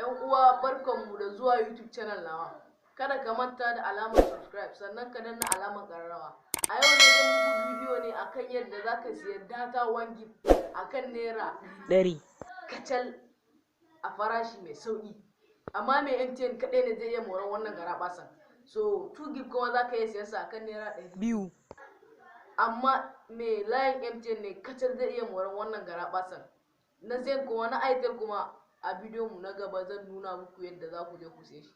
Yan uwa barkanmu da zuwa YouTube channel nawa. Kada ka manta da alamar subscribe sannan ka danna alamar ƙararrawa. A yau ne zan muku bidiyo ne akan yadda zaka siya data 1 gig akan naira 100 kacal a farashi mai sauki. Amma mai MTN kadai ne zai iya moran wannan garabasan. So 2 gig kuma zaka iya siyan sa akan naira 200. Amma mai layin MTN ne kacal zai iya moran wannan garabasan. Na Zen kuma na Airtel kuma a bidiyon mu na gaba zan nuna muku yadda za ku je ku siye shi.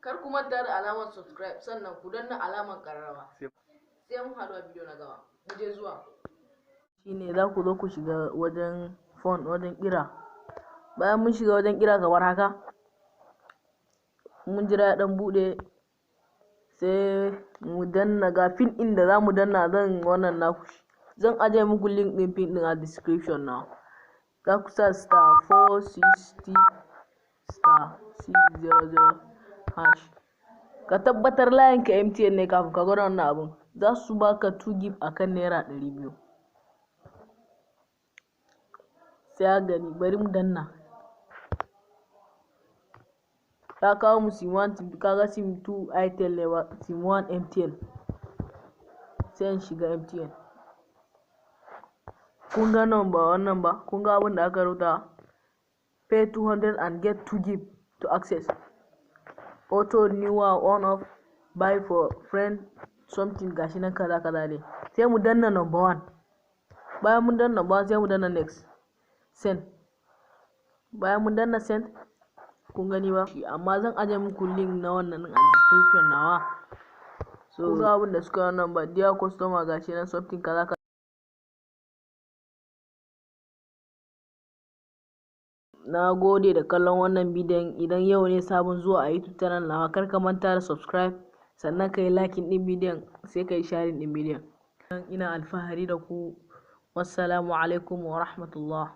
Kar ku manta da alamar subscribe sannan ku danna alamar ƙararrawa. Sai mun haɗu a bidiyo na gaba. Mu je zuwa. Shine za ku zo ku shiga wajen phone wajen kira. Bayan mun shiga wajen kira kamar haka, mun jira ya dan bude sai mu danna ga pin din da za mu danna zan wannan naku. Zan ajiye muku link din pin din a description na. Za ku sa *460*600# ka tabbatar layin ka MTN ne kafin ka gwada wannan abun. Za su baka 2 gig akan naira 200. sai a gani bari mu danna. Ya kawo mu sim 1 kaga sim 2 Airtel ne ba, sim 1 MTN. sai in shiga MTN. kun ga nan ba wannan ba, kun ga abin da aka rubuta pay 200 and get 2 gig to access. Auto newer on off buy for friend something gashi nan kaza kaza ne. Sai mu danna number 1. Bayan mun danna number 1 sai mu danna next send. Bayan mun danna send kun gani ba, amma zan aje muku link na wannan a description nawa. So ga abin da suka wannan ba, dear customer gashi nan something kaza kaza. Na gode da kallon wannan bidiyon. Idan yau ne sabon zuwa a YouTube channel nawa, kar ka manta da subscribe sannan ka yi liking din bidiyon sai ka yi sharing din bidiyon. Ina alfahari da ku. Wassalamu alaikum wa rahmatullah.